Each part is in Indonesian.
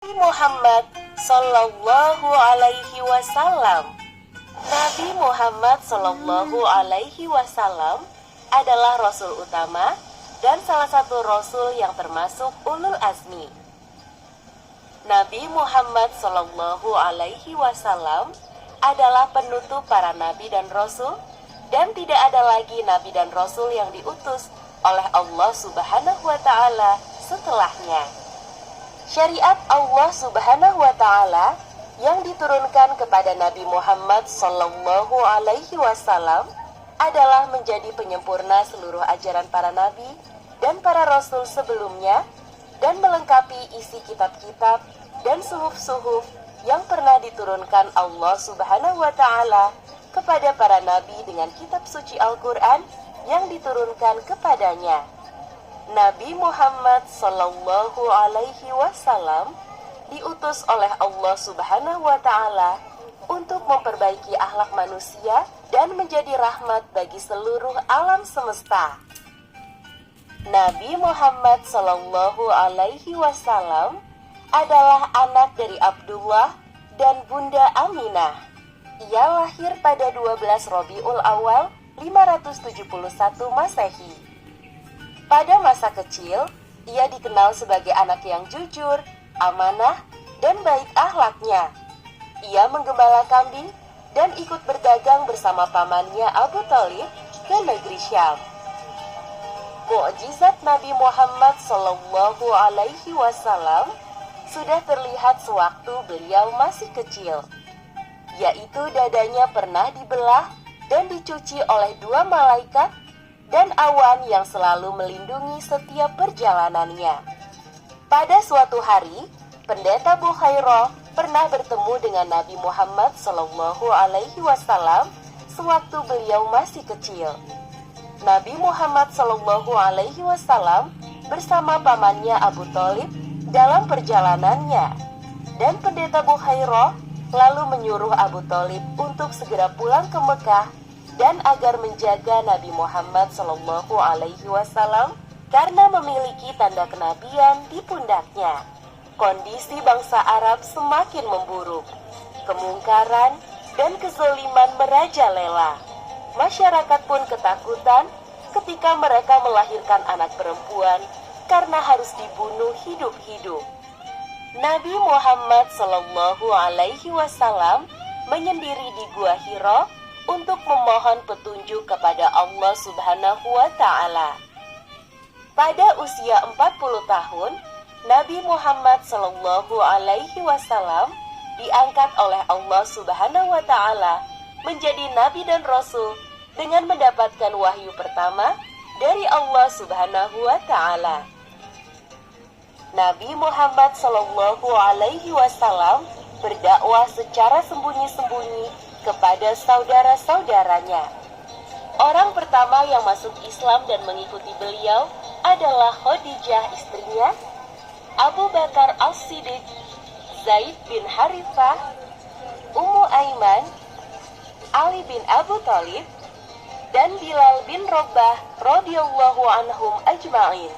Muhammad Sallallahu Alaihi Wasallam. Nabi Muhammad Sallallahu Alaihi Wasallam adalah Rasul utama dan salah satu Rasul yang termasuk ulul azmi. Nabi Muhammad Sallallahu Alaihi Wasallam adalah penutup para Nabi dan Rasul, dan tidak ada lagi Nabi dan Rasul yang diutus oleh Allah Subhanahu wa Ta'ala setelahnya. Syariat Allah Subhanahu wa Ta'ala yang diturunkan kepada Nabi Muhammad Sallallahu Alaihi Wasallam adalah menjadi penyempurna seluruh ajaran para nabi dan para rasul sebelumnya, dan melengkapi isi kitab-kitab dan suhuf-suhuf yang pernah diturunkan Allah Subhanahu wa Ta'ala kepada para nabi dengan kitab suci Al-Quran yang diturunkan kepadanya. Nabi Muhammad Sallallahu Alaihi Wasallam diutus oleh Allah Subhanahu wa Ta'ala untuk memperbaiki akhlak manusia dan menjadi rahmat bagi seluruh alam semesta. Nabi Muhammad Sallallahu Alaihi Wasallam adalah anak dari Abdullah dan Bunda Aminah. Ia lahir pada 12 Rabiul Awal 571 Masehi. Pada masa kecil, ia dikenal sebagai anak yang jujur, amanah, dan baik akhlaknya. Ia menggembala kambing dan ikut berdagang bersama pamannya Abu Thalib ke negeri Syam. Mukjizat Nabi Muhammad Sallallahu Alaihi Wasallam sudah terlihat sewaktu beliau masih kecil, yaitu dadanya pernah dibelah dan dicuci oleh 2 malaikat dan awan yang selalu melindungi setiap perjalanannya. Pada suatu hari, Pendeta Bukhairah pernah bertemu dengan Nabi Muhammad Sallallahu Alaihi Wasallam sewaktu beliau masih kecil. Nabi Muhammad Sallallahu Alaihi Wasallam bersama pamannya Abu Thalib dalam perjalanannya, dan Pendeta Bukhairah lalu menyuruh Abu Thalib untuk segera pulang ke Mekah dan agar menjaga Nabi Muhammad Sallallahu Alaihi Wasallam karena memiliki tanda kenabian di pundaknya. Kondisi bangsa Arab semakin memburuk. Kemungkaran dan kezaliman merajalela. Masyarakat pun ketakutan ketika mereka melahirkan anak perempuan karena harus dibunuh hidup-hidup. Nabi Muhammad Sallallahu Alaihi Wasallam menyendiri di Gua Hira untuk memohon petunjuk kepada Allah Subhanahu wa Ta'ala. Pada usia 40 tahun, Nabi Muhammad Sallallahu Alaihi Wasallam diangkat oleh Allah Subhanahu wa Ta'ala menjadi nabi dan rasul dengan mendapatkan wahyu pertama dari Allah Subhanahu wa Ta'ala. Nabi Muhammad Sallallahu Alaihi Wasallam berdakwah secara sembunyi-sembunyi kepada saudara-saudaranya. Orang pertama yang masuk Islam dan mengikuti beliau adalah Khadijah istrinya, Abu Bakar As-Siddiq, Zaid bin Harithah, Ummu Aiman, Ali bin Abu Thalib, dan Bilal bin Rabah radhiyallahu anhum ajma'in.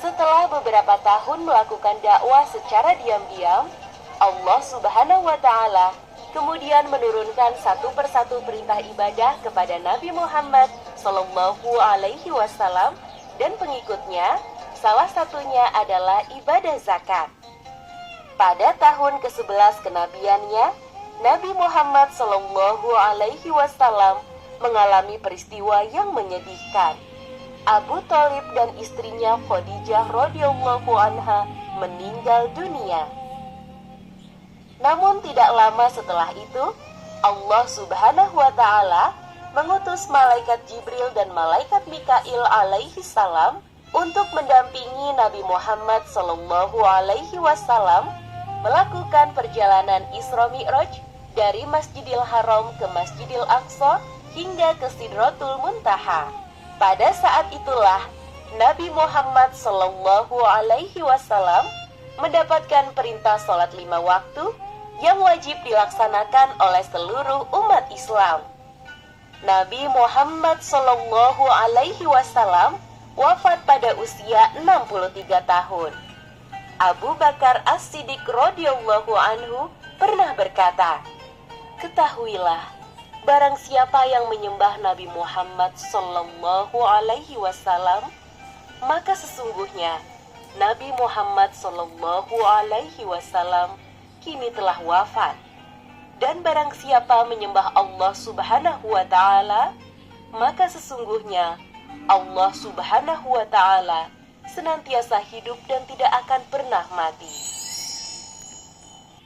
Setelah beberapa tahun melakukan dakwah secara diam-diam, Allah Subhanahu wa Ta'ala kemudian menurunkan satu persatu perintah ibadah kepada Nabi Muhammad Sallallahu Alaihi Wasallam dan pengikutnya. Salah satunya adalah ibadah zakat. Pada tahun ke-11 kenabiannya, Nabi Muhammad Sallallahu Alaihi Wasallam mengalami peristiwa yang menyedihkan. Abu Thalib dan istrinya Khadijah radhiyallahu anha meninggal dunia. Namun tidak lama setelah itu, Allah Subhanahu wa Ta'ala mengutus malaikat Jibril dan malaikat Mikail alaihi salam untuk mendampingi Nabi Muhammad Sallallahu Alaihi Wasallam melakukan perjalanan Isra Mi'raj dari Masjidil Haram ke Masjidil Aqsa hingga ke Sidratul Muntaha. Pada saat itulah Nabi Muhammad Sallallahu Alaihi Wasallam mendapatkan perintah sholat 5 waktu yang wajib dilaksanakan oleh seluruh umat Islam. Nabi Muhammad Sallallahu Alaihi Wasallam wafat pada usia 63 tahun. Abu Bakar As-Siddiq radhiyallahu anhu pernah berkata, "Ketahuilah, barang siapa yang menyembah Nabi Muhammad sallallahu alaihi wasallam, maka sesungguhnya Nabi Muhammad sallallahu alaihi wasallam kini telah wafat. Dan barang siapa menyembah Allah subhanahu wa ta'ala, maka sesungguhnya Allah subhanahu wa ta'ala senantiasa hidup dan tidak akan pernah mati."